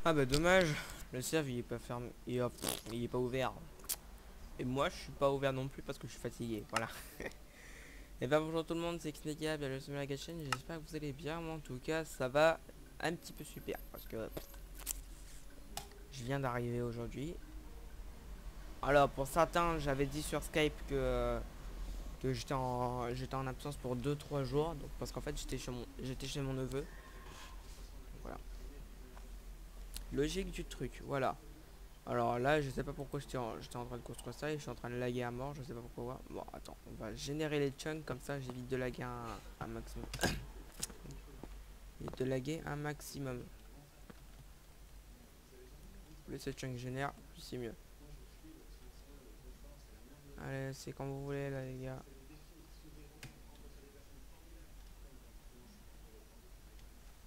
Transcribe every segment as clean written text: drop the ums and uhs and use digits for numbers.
Ah bah dommage, le serve il est pas fermé, il est pas ouvert. Et moi je suis pas ouvert non plus parce que je suis fatigué, voilà. Et bah bonjour tout le monde, c'est Xnega, bienvenue sur la chaîne, j'espère que vous allez bien, moi en tout cas ça va un petit peu super parce que je viens d'arriver aujourd'hui. Alors pour certains j'avais dit sur Skype que j'étais en absence pour 2 3 jours, donc parce qu'en fait j'étais chez mon neveu. Voilà. Logique du truc, voilà. Alors là, je sais pas pourquoi j'étais en train de construire ça et je suis en train de laguer à mort, je sais pas pourquoi. Bon, attends, on va générer les chunks comme ça, j'évite de laguer un maximum. J'évite de laguer un maximum. Plus ces chunks génèrent, plus c'est mieux. Allez, c'est quand vous voulez là, les gars.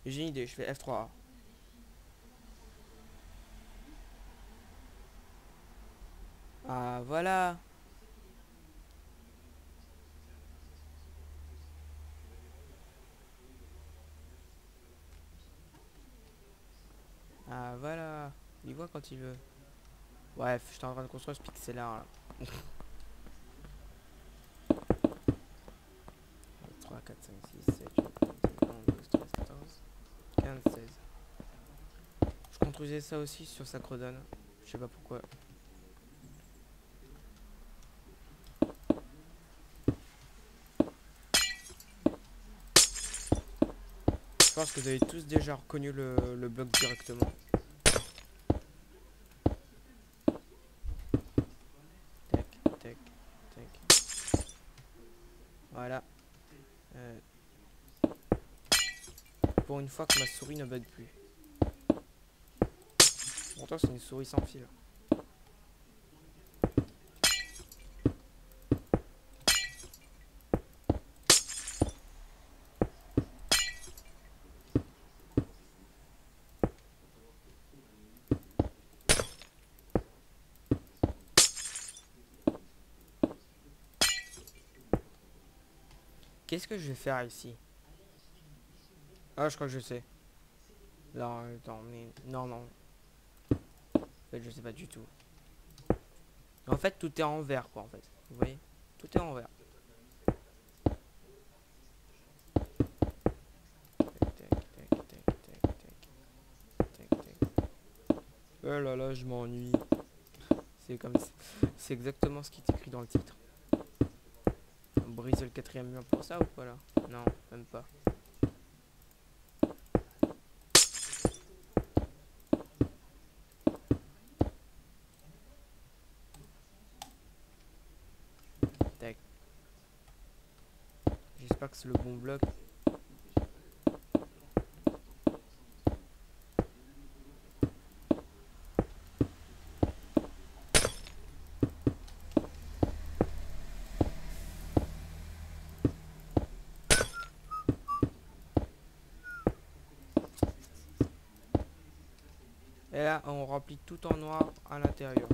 J'ai une idée, je fais F3. Ah, voilà. Ah, voilà. Il voit quand il veut. Bref, j'étais en train de construire ce pixel là. 3, 4, 5, 6, 7, 8, 9, 10, 11, 12, 13, 14, 15, 16. Je construisais ça aussi sur Sacrodon. Je sais pas pourquoi. Je pense que vous avez tous déjà reconnu le bloc directement. Tac, tac, tac. Voilà. Euh, pour une fois que ma souris ne bug plus. Pourtant c'est une souris sans fil. Qu'est-ce que je vais faire ici? Ah, je crois que je sais. Non, attends, mais... Non, non. En fait, je sais pas du tout. En fait, tout est en vert, quoi, en fait. Vous voyez? Tout est en vert. Tac, tac, tac, tac, tac, tac, tac, tac. Oh là là, je m'ennuie. C'est comme... C'est exactement ce qui est écrit dans le titre. On brise le quatrième mur pour ça ou pas, là? Non, même pas. Tac. J'espère que c'est le bon bloc. Et là, on remplit tout en noir à l'intérieur.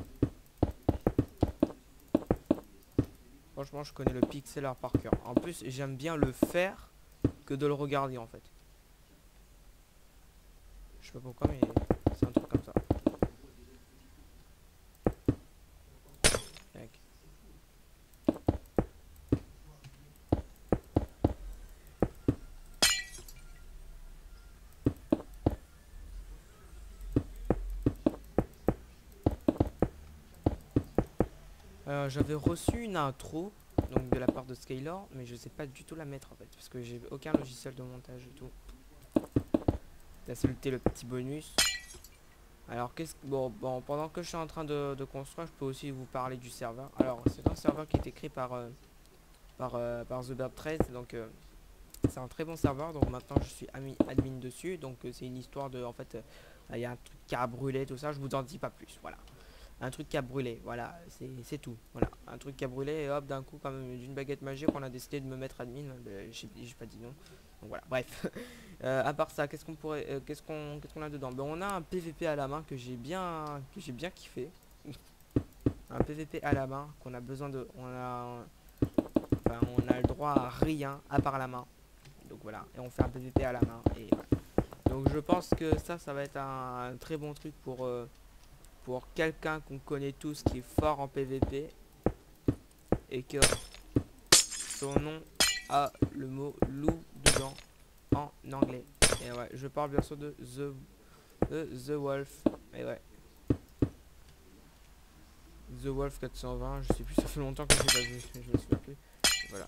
Franchement, je connais le pixel art par cœur. En plus, j'aime bien le faire que de le regarder en fait. Je sais pas pourquoi, mais c'est un truc comme ça. Tac. J'avais reçu une intro donc de la part de Scalar, mais je sais pas du tout la mettre en fait, parce que j'ai aucun logiciel de montage et tout. T'as sauté le petit bonus. Alors qu'est-ce que bon, pendant que je suis en train de construire, je peux aussi vous parler du serveur. Alors c'est un serveur qui a été créé par TheBird13, donc c'est un très bon serveur. Donc maintenant je suis admin dessus, donc c'est une histoire de en fait il y a un truc qui a brûlé tout ça, je vous en dis pas plus. Voilà, un truc qui a brûlé, voilà, c'est tout. Voilà, un truc qui a brûlé et hop d'un coup comme d'une baguette magique on a décidé de me mettre admin. J'ai pas dit non, donc voilà, bref. À part ça, qu'est-ce qu'on pourrait qu'est-ce qu'on a dedans? Ben, on a un PVP à la main que j'ai bien kiffé. Un PVP à la main qu'on a besoin de on a le droit à rien à part la main, donc voilà, et on fait un PVP à la main et voilà. Donc je pense que ça va être un très bon truc pour quelqu'un qu'on connaît tous qui est fort en PVP et que son nom a le mot loup dedans en anglais. Et ouais, je parle bien sûr de The Wolf. Et ouais. The Wolf 420, je sais plus, ça fait longtemps que je l'ai pas vu, je me souviens plus. Voilà.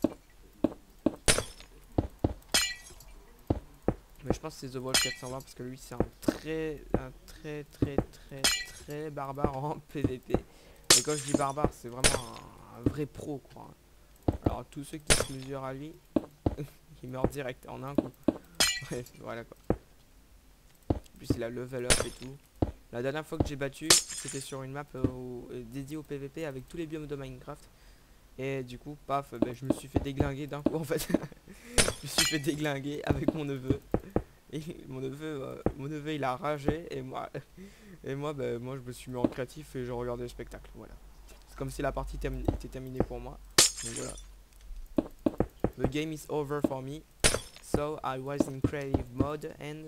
Mais je pense que c'est The Wolf 420 parce que lui c'est un très barbare en PVP. Et quand je dis barbare, c'est vraiment un vrai pro quoi. Alors tous ceux qui se mesurent à lui, ils meurent direct en un coup. Bref, voilà quoi. En plus il a level up et tout. La dernière fois que j'ai battu, c'était sur une map dédiée au PVP avec tous les biomes de Minecraft. Et du coup, paf, bah, je me suis fait déglinguer d'un coup en fait. Je me suis fait déglinguer avec mon neveu. Et mon neveu il a ragé et moi, bah, moi je me suis mis en créatif et je regardais le spectacle. Voilà. C'est comme si la partie était terminée pour moi. Donc voilà. The game is over for me. So I was in creative mode and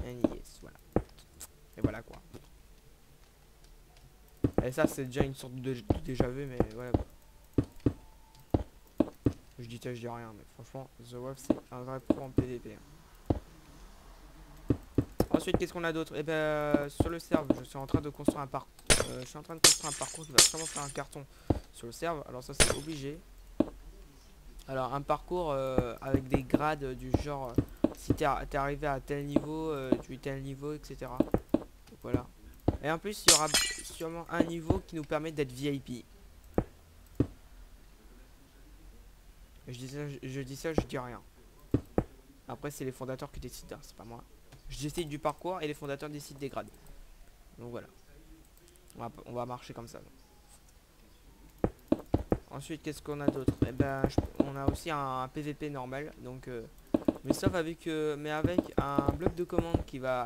yes, voilà. Et voilà quoi. Et ça c'est déjà une sorte de déjà vu mais voilà quoi. Je dis rien mais franchement The Wolf c'est un vrai pro en PvP. Ensuite qu'est-ce qu'on a d'autre? Et ben sur le serve je suis en train de construire un parcours. Je suis en train de construire un parcours qui va sûrement faire un carton sur le serve. Alors ça c'est obligé. Alors un parcours avec des grades du genre si t'es arrivé à tel niveau, tu es tel niveau, etc. Donc, voilà. Et en plus il y aura sûrement un niveau qui nous permet d'être VIP. Je dis ça, je dis rien. Après c'est les fondateurs qui décident, hein, c'est pas moi. Je décide du parcours et les fondateurs décident des grades. Donc voilà. On va marcher comme ça. Ensuite qu'est-ce qu'on a d'autre? Eh ben on a aussi un PVP normal. Donc mais sauf avec un bloc de commande qui va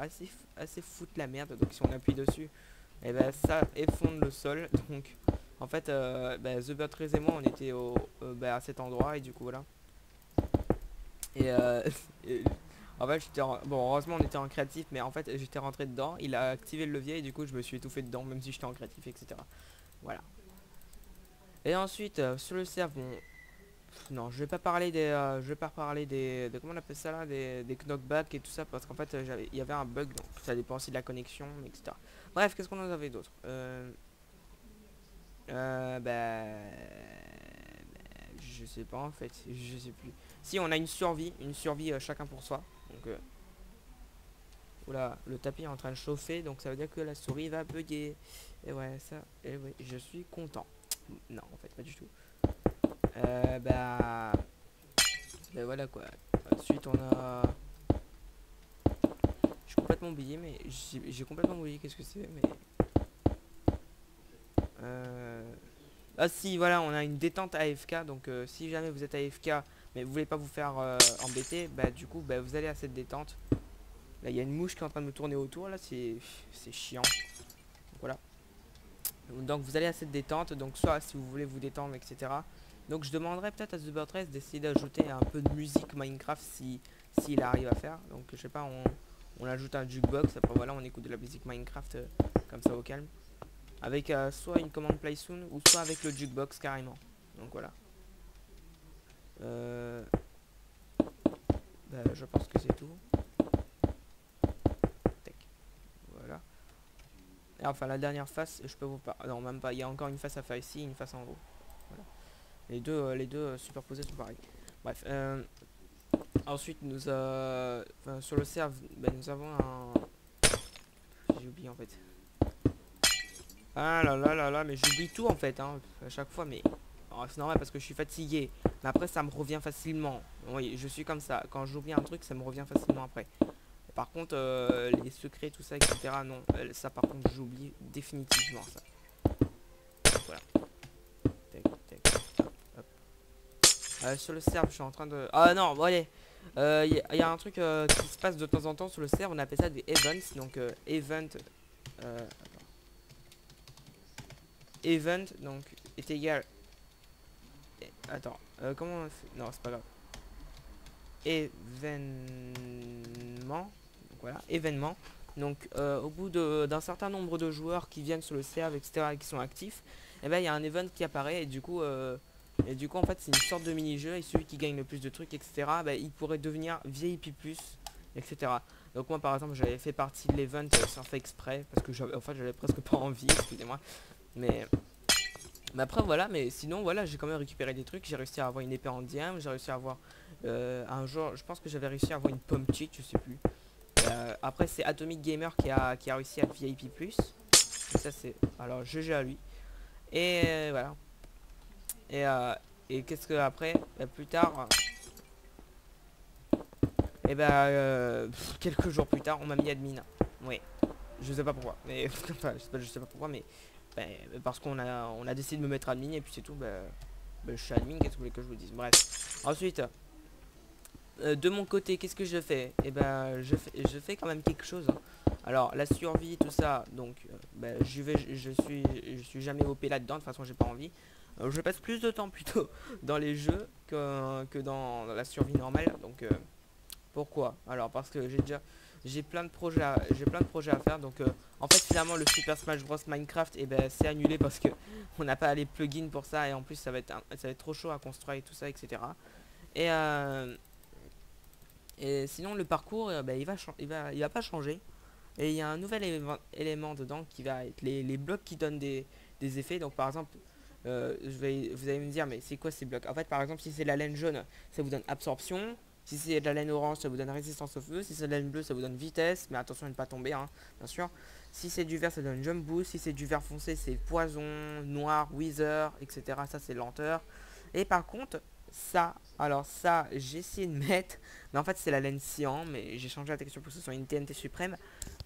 assez foutre la merde. Donc si on appuie dessus, et ben ça effondre le sol. Donc en fait The Bertrez et moi on était à cet endroit et du coup voilà. Et, et en fait bon heureusement on était en créatif mais en fait j'étais rentré dedans, il a activé le levier et du coup je me suis étouffé dedans même si j'étais en créatif etc. Voilà. Et ensuite sur le serve bon non, je vais pas parler je vais pas parler de comment on appelle ça là, des knockbacks et tout ça parce qu'en fait il y avait un bug donc ça dépend aussi de la connexion etc. Bref, qu'est-ce qu'on en avait d'autre je sais pas en fait, je sais plus. Si on a une survie chacun pour soi. Donc oula, le tapis est en train de chauffer donc ça veut dire que la souris va bugger. Et ouais, ça, et ouais, je suis content. Non, en fait, pas du tout. Ben voilà quoi. Ensuite on a. Je suis complètement oublié mais j'ai complètement oublié qu'est-ce que c'est mais. Ah si voilà on a une détente AFK donc si jamais vous êtes AFK mais vous voulez pas vous faire embêter bah du coup bah, vous allez à cette détente. Là il y a une mouche qui est en train de me tourner autour là c'est chiant. Donc, voilà. Donc vous allez à cette détente donc soit si vous voulez vous détendre etc. Donc je demanderais peut-être à The13 d'essayer d'ajouter un peu de musique Minecraft s'il arrive à faire. Donc je sais pas on ajoute un jukebox après voilà on écoute de la musique Minecraft comme ça au calme. Avec soit une commande play soon ou soit avec le jukebox carrément. Donc voilà. Je pense que c'est tout. Tac. Voilà. Et enfin la dernière face, je peux vous parler. Non même pas, il y a encore une face à faire ici, une face en haut. Voilà. Les deux superposés sont pareils. Bref. Ensuite sur le serve, nous avons un. J'ai oublié en fait. Ah là là là là, mais j'oublie tout en fait hein, à chaque fois mais. C'est normal parce que je suis fatigué. Mais après ça me revient facilement. Oui, je suis comme ça. Quand j'oublie un truc, ça me revient facilement après. Par contre, les secrets, tout ça, etc. Non, ça par contre j'oublie définitivement ça. Voilà. Tac, tac, hop, hop. Sur le serve, je suis en train de. Ah non, bon allez. Il y a un truc qui se passe de temps en temps sur le serve. On appelle ça des events. Donc event. Event donc est égal. Attends, comment on fait? Non, c'est pas grave. Événement. voilà, événement. Donc au bout d'un certain nombre de joueurs qui viennent sur le serve, etc., et qui sont actifs, et ben il y a un event qui apparaît et du coup en fait c'est une sorte de mini-jeu et celui qui gagne le plus de trucs, etc., ben, il pourrait devenir VIP+, etc. Donc moi par exemple j'avais fait partie de l'event sans faire exprès parce que j'avais presque pas envie, excusez-moi. Mais après voilà, mais sinon voilà, j'ai quand même récupéré des trucs, j'ai réussi à avoir une épée en diamant, j'ai réussi à avoir un jour, je pense que j'avais réussi à avoir une pomme cheat, je sais plus. Après c'est Atomic Gamer qui a réussi à être VIP+. Et ça c'est, alors GG à lui. Et voilà. Et qu'est-ce que après, plus tard, et quelques jours plus tard, on m'a mis admin. Ouais, je sais pas pourquoi, mais enfin, je sais pas pourquoi, mais parce qu'on a décidé de me mettre admin et puis c'est tout. Je suis admin, qu'est-ce que vous voulez que je vous dise? Bref. Ensuite, de mon côté, qu'est-ce que je fais? Et je fais quand même quelque chose, hein. Alors la survie, tout ça, donc je suis jamais OP là-dedans. De toute façon, j'ai pas envie. Je passe plus de temps plutôt dans les jeux que dans la survie normale. Donc pourquoi? Alors parce que j'ai plein de projets à faire. Donc en fait finalement le Super Smash Bros Minecraft c'est annulé parce que on n'a pas les plugins pour ça et en plus ça va être trop chaud à construire et tout ça, etc. Et sinon le parcours il va pas changer. Et il y a un nouvel élément dedans qui va être les blocs qui donnent des effets. Donc par exemple, vous allez me dire, mais c'est quoi ces blocs? En fait, par exemple, si c'est la laine jaune, ça vous donne absorption. Si c'est de la laine orange, ça vous donne résistance au feu. Si c'est de la laine bleue, ça vous donne vitesse. Mais attention à ne pas tomber, hein, bien sûr. Si c'est du vert, ça donne jump boost. Si c'est du vert foncé, c'est poison, noir, wither, etc. Ça, c'est lenteur. Et par contre, alors ça, j'ai essayé de mettre. Mais en fait, c'est la laine cyan. Mais j'ai changé la texture pour que ce soit une TNT suprême.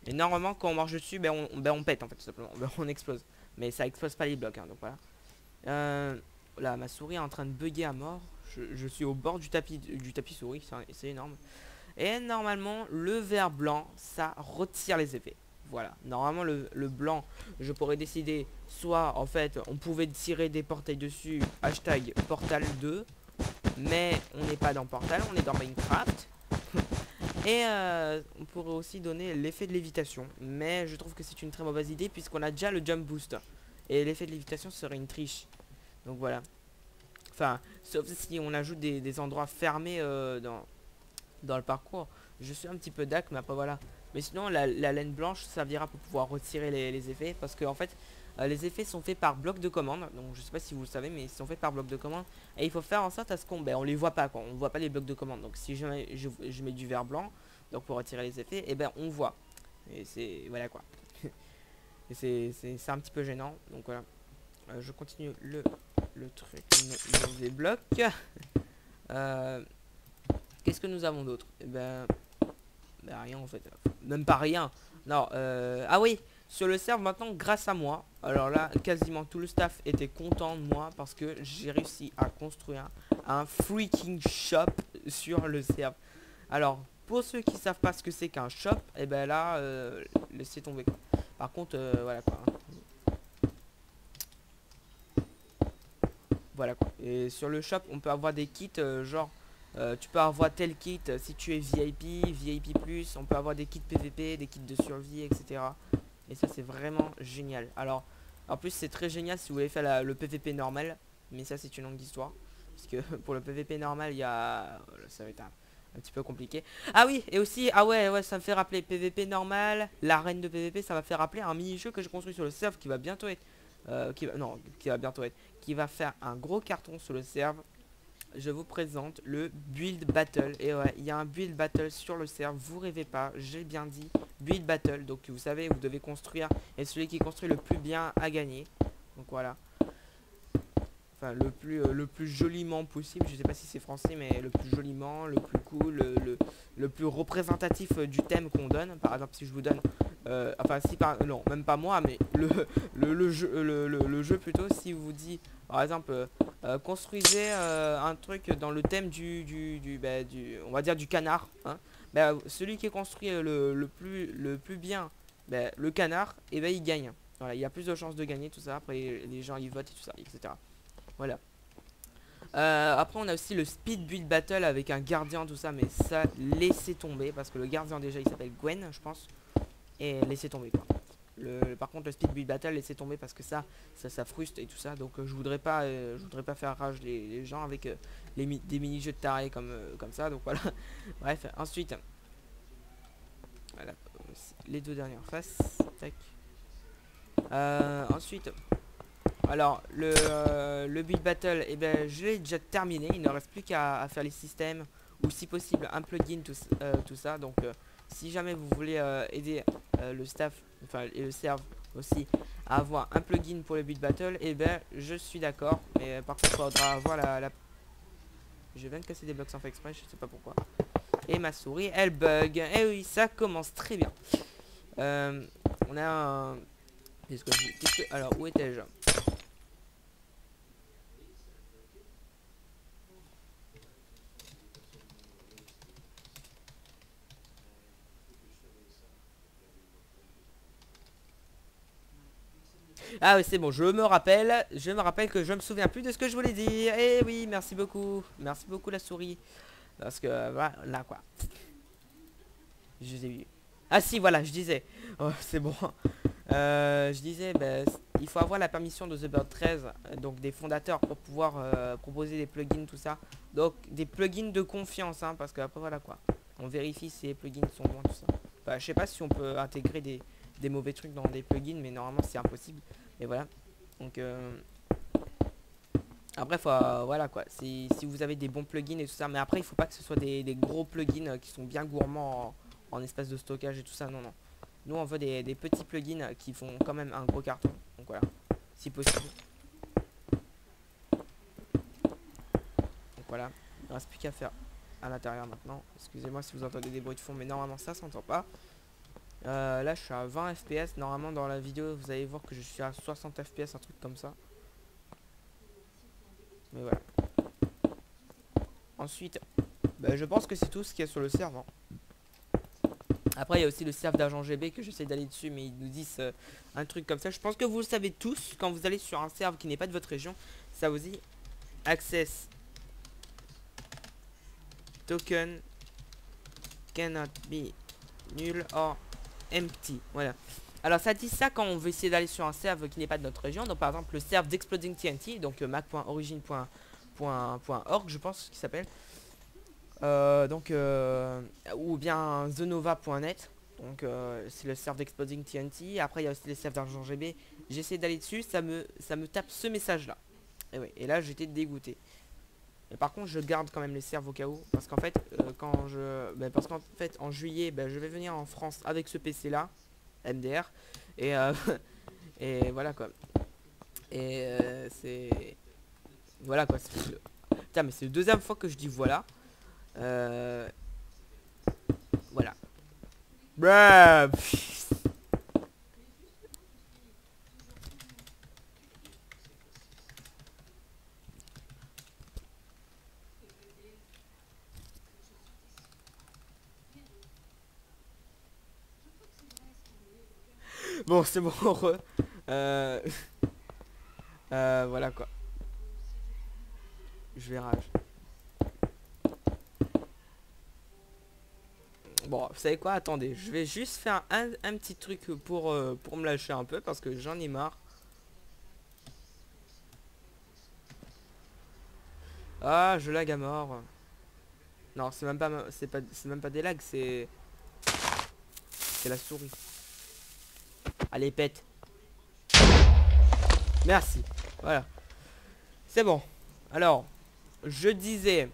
Et normalement quand on marche dessus, on pète en fait tout simplement, on explose. Mais ça explose pas les blocs, hein, donc voilà. Là ma souris est en train de bugger à mort. Je suis au bord du tapis souris, c'est énorme. Et normalement le vert blanc ça retire les effets. Voilà, normalement le blanc je pourrais décider soit en fait on pouvait tirer des portails dessus, hashtag portal 2. Mais on n'est pas dans Portal, on est dans Minecraft. Et on pourrait aussi donner l'effet de lévitation. Mais je trouve que c'est une très mauvaise idée puisqu'on a déjà le jump boost. Et l'effet de lévitation serait une triche. Donc voilà. Enfin, sauf si on ajoute des endroits fermés dans le parcours. Je suis un petit peu dac, mais après voilà. Mais sinon, la laine blanche servira pour pouvoir retirer les effets. Parce que en fait, les effets sont faits par bloc de commande. Donc je sais pas si vous le savez, mais ils sont faits par bloc de commande. Et il faut faire en sorte à ce on les voit pas, quoi. On voit pas les blocs de commande. Donc si je mets du vert blanc, donc pour retirer les effets, et on voit. Et c'est voilà quoi. Et c'est un petit peu gênant. Donc voilà. Je continue le truc, les blocs. Qu'est-ce que nous avons d'autre? Rien en fait. Même pas rien. Non, ah oui, sur le serve maintenant grâce à moi. Alors là, quasiment tout le staff était content de moi parce que j'ai réussi à construire un freaking shop sur le serve. Alors, pour ceux qui savent pas ce que c'est qu'un shop, et là, laissez tomber quoi. Par contre, voilà quoi. Voilà quoi. Et sur le shop, on peut avoir des kits genre tu peux avoir tel kit si tu es VIP+, on peut avoir des kits PVP, des kits de survie, etc. Et ça c'est vraiment génial. Alors en plus c'est très génial si vous voulez faire le PVP normal. Mais ça c'est une longue histoire. Parce que pour le PVP normal ça va être un petit peu compliqué. Ah oui, et aussi, ah ouais, ça me fait rappeler PVP normal, l'arène de PVP, ça m'a fait rappeler un mini-jeu que j'ai construit sur le serve qui va bientôt être... qui va faire un gros carton sur le serve. Je vous présente le build battle. Et ouais, il y a un build battle sur le serve. Vous rêvez pas, j'ai bien dit build battle. Donc vous savez, vous devez construire et celui qui construit le plus bien a gagné. Donc voilà. Enfin le plus joliment possible. Je sais pas si c'est français, mais le plus joliment, le plus cool, le plus représentatif du thème qu'on donne. Par exemple, si je vous donne enfin si par non même pas moi mais le jeu plutôt, si vous dit par exemple construisez un truc dans le thème on va dire du canard, hein. Celui qui est construit le plus bien le canard, et il gagne. Voilà, il y a plus de chances de gagner, tout ça. Après les gens ils votent et tout ça, etc. Voilà. Après on a aussi le speed build battle avec un gardien, tout ça, mais ça laissez tomber parce que le gardien déjà il s'appelle Gwen je pense. Et laissez tomber quoi. Par contre le speed build battle laissez tomber parce que ça frustre et tout ça. Donc je voudrais pas faire rage les gens avec des mini-jeux de tarés comme ça. Donc voilà. Bref, ensuite voilà, les deux dernières faces. Tac. Ensuite, alors le build battle, et ben je l'ai déjà terminé. Il ne reste plus qu'à faire les systèmes ou si possible un plugin, tout ça. Donc si jamais vous voulez aider le staff, enfin et le serve aussi à avoir un plugin pour le build battle, et ben je suis d'accord. Mais par contre il faudra avoir je viens de casser des blocs sans faire exprès, je sais pas pourquoi. Et ma souris elle bug. Et oui, ça commence très bien. On a un... Alors où étais-je? Ah oui, c'est bon, je me rappelle que je me souviens plus de ce que je voulais dire. Et oui, merci beaucoup la souris. Parce que voilà quoi. Je les ai eu. Ah si, voilà, je disais. Oh, c'est bon. Je disais, bah, il faut avoir la permission de The Bird 13, donc des fondateurs, pour pouvoir proposer des plugins, tout ça. Donc des plugins de confiance, hein, parce que après voilà quoi. On vérifie si les plugins sont bons, tout ça. Enfin, je sais pas si on peut intégrer des mauvais trucs dans des plugins, mais normalement c'est impossible. Et voilà. Donc après, voilà quoi. Si vous avez des bons plugins et tout ça, mais après il faut pas que ce soit des gros plugins qui sont bien gourmands en espace de stockage et tout ça. Non, non. Nous on veut des petits plugins qui font quand même un gros carton. Donc voilà, si possible. Donc voilà, il ne reste plus qu'à faire à l'intérieur maintenant. Excusez-moi si vous entendez des bruits de fond, mais normalement ça s'entend pas. Là je suis à 20 fps. Normalement dans la vidéo vous allez voir que je suis à 60 fps, un truc comme ça. Mais voilà. Ensuite, bah, je pense que c'est tout ce qu'il y a sur le serveur. Après il y a aussi le serve d'agent GB que j'essaie d'aller dessus, mais ils nous disent un truc comme ça. Je pense que vous le savez tous, quand vous allez sur un serve qui n'est pas de votre région, ça vous dit access token cannot be null or empty. Voilà. Alors ça dit ça quand on veut essayer d'aller sur un serve qui n'est pas de notre région. Donc par exemple le serve d'Exploding TNT, donc mac.origin.org je pense qu'il s'appelle. Ou bien thenova.net. Donc c'est le serve d'Exploding TNT. Après il y a aussi les serves d'argent GB. J'essaie d'aller dessus, ça me tape ce message là. Et oui, et là j'étais dégoûté. Mais par contre je garde quand même les serves au cas où. Parce qu'en fait en juillet je vais venir en France avec ce PC là, MDR. Et et voilà quoi. Et c'est... Voilà quoi. Putain mais c'est la deuxième fois que je dis voilà. Voilà. Bruh. Bon c'est bon heureux. Voilà quoi. Je vais rage. Bon, vous savez quoi? Attendez, je vais juste faire un petit truc pour me lâcher un peu parce que j'en ai marre. Ah, je lag à mort. Non, c'est même pas c'est même pas des lags, c'est la souris. Allez, pète. Merci. Voilà. C'est bon. Alors, je disais,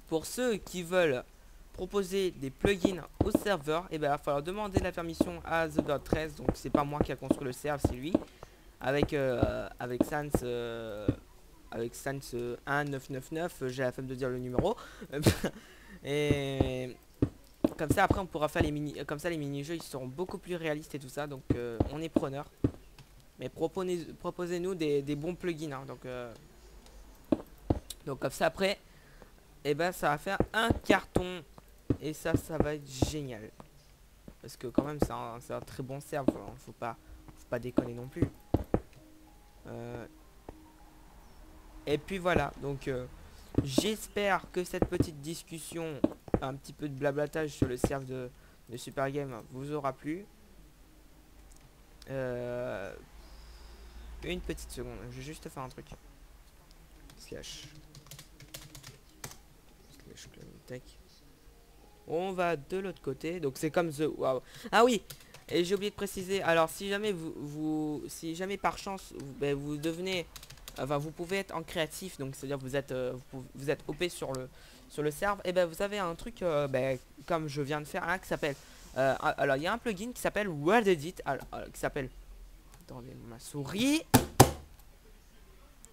pour ceux qui veulent proposer des plugins au serveur, et ben il va falloir demander la permission à TheBird13. Donc c'est pas moi qui a construit le serve, c'est lui. Avec Sans avec Sans 1999, j'ai la flemme de dire le numéro. Et comme ça après on pourra faire les mini-jeux ils seront beaucoup plus réalistes et tout ça. Donc on est preneur. Mais proposez-nous des bons plugins hein. Donc comme ça après et ben ça va faire un carton. Et ça va être génial. Parce que quand même c'est un très bon serve hein. Faut pas déconner non plus. Et puis voilà, donc j'espère que cette petite discussion, un petit peu de blablatage sur le serve de Super Game vous aura plu. Une petite seconde, je vais juste faire un truc. Slash. Tac. On va de l'autre côté, donc c'est comme The Wow. Ah oui, et j'ai oublié de préciser. Alors si jamais si jamais par chance vous devenez, enfin vous pouvez être en créatif, donc c'est à dire vous êtes vous êtes OP sur le serve, et ben vous avez un truc comme je viens de faire là qui s'appelle alors il y a un plugin qui s'appelle Word Edit, qui s'appelle, attendez ma souris,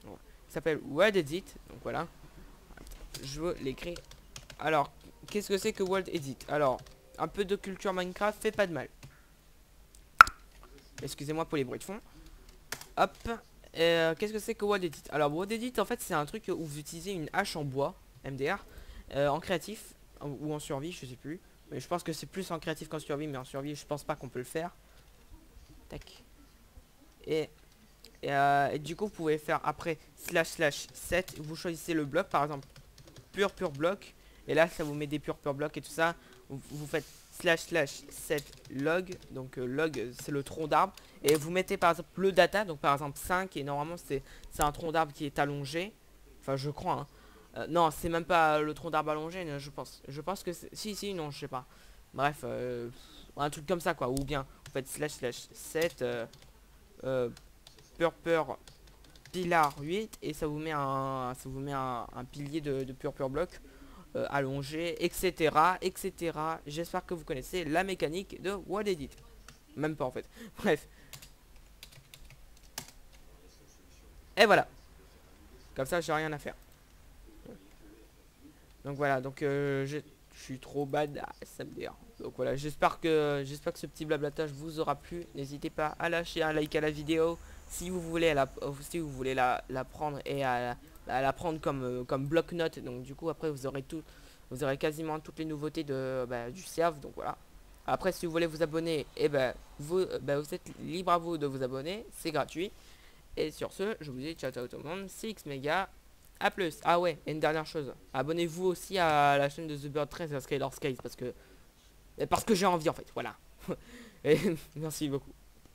qui s'appelle Word Edit, donc voilà, je veux l'écrire. Alors qu'est-ce que c'est que Word Edit? Alors un peu de culture Minecraft fait pas de mal. Excusez-moi pour les bruits de fond. Hop. Qu'est-ce que c'est que Word Edit? Alors Word Edit en fait c'est un truc où vous utilisez une hache en bois MDR en créatif ou en survie, je sais plus. Mais je pense que c'est plus en créatif qu'en survie, mais en survie je pense pas qu'on peut le faire. Tac. Et du coup vous pouvez faire après //set, vous choisissez le bloc par exemple pur bloc, et là ça vous met des pur blocs et tout ça. Vous faites //set log, donc log c'est le tronc d'arbre, et vous mettez par exemple le data, donc par exemple 5, et normalement c'est un tronc d'arbre qui est allongé, enfin je crois hein. Non c'est même pas le tronc d'arbre allongé, je pense que si non je sais pas, bref un truc comme ça quoi, ou bien vous faites //set pur pilar 8, et ça vous met un pilier de pur bloc allongé, etc., etc. J'espère que vous connaissez la mécanique de Word Edit. Même pas en fait. Bref. Et voilà. Comme ça, j'ai rien à faire. Donc voilà. Donc je suis trop badass, ça me dit. Donc voilà. J'espère que ce petit blablatage vous aura plu. N'hésitez pas à lâcher un like à la vidéo si vous voulez la prendre, et à la prendre comme bloc-notes. Donc du coup après vous aurez quasiment toutes les nouveautés du serve, donc voilà. Après si vous voulez vous abonner, et vous êtes libre à vous de vous abonner, c'est gratuit. Et sur ce, je vous dis ciao ciao tout le monde, 6 méga, à plus. Ah ouais, et une dernière chose, abonnez-vous aussi à la chaîne de The Bird 13 et à Skylar Skies, parce que j'ai envie en fait, voilà. Et merci beaucoup.